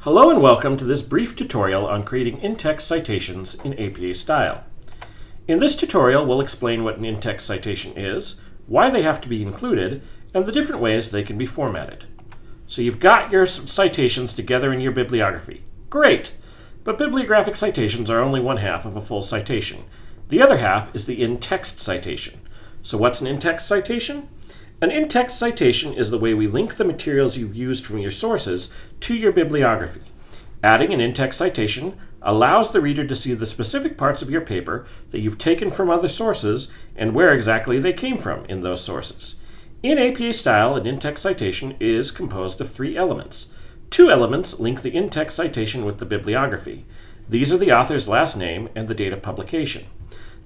Hello and welcome to this brief tutorial on creating in-text citations in APA style. In this tutorial, we'll explain what an in-text citation is, why they have to be included, and the different ways they can be formatted. So you've got your citations together in your bibliography. Great! But bibliographic citations are only one half of a full citation. The other half is the in-text citation. So what's an in-text citation? An in-text citation is the way we link the materials you've used from your sources to your bibliography. Adding an in-text citation allows the reader to see the specific parts of your paper that you've taken from other sources and where exactly they came from in those sources. In APA style, an in-text citation is composed of three elements. Two elements link the in-text citation with the bibliography. These are the author's last name and the date of publication.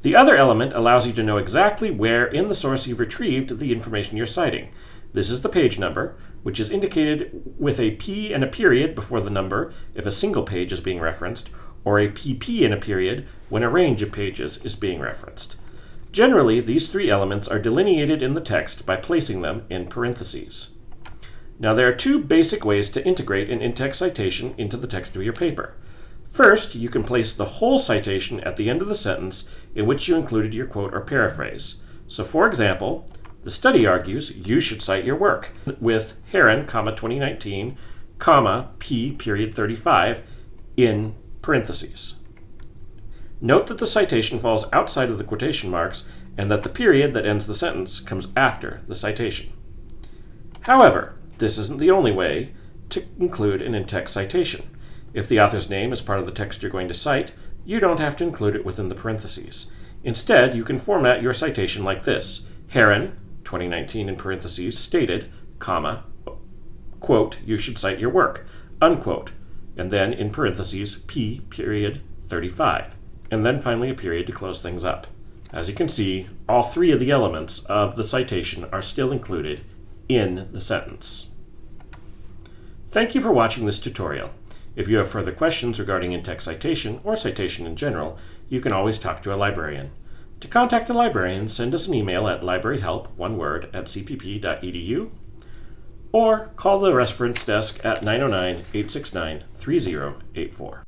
The other element allows you to know exactly where in the source you've retrieved the information you're citing. This is the page number, which is indicated with a P and a period before the number if a single page is being referenced, or a PP and a period when a range of pages is being referenced. Generally, these three elements are delineated in the text by placing them in parentheses. Now, there are two basic ways to integrate an in-text citation into the text of your paper. First, you can place the whole citation at the end of the sentence in which you included your quote or paraphrase. So for example, the study argues you should cite your work with Heron, 2019, P period 35 in parentheses. Note that the citation falls outside of the quotation marks and that the period that ends the sentence comes after the citation. However, this isn't the only way to include an in-text citation. If the author's name is part of the text you're going to cite, you don't have to include it within the parentheses. Instead, you can format your citation like this: Heron, 2019 in parentheses, stated, quote, you should cite your work, unquote, and then in parentheses, P period 35, and then finally a period to close things up. As you can see, all three of the elements of the citation are still included in the sentence. Thank you for watching this tutorial. If you have further questions regarding in-text citation or citation in general, you can always talk to a librarian. To contact a librarian, send us an email at libraryhelp, one word, @cpp.edu, or call the reference desk at 909-869-3084.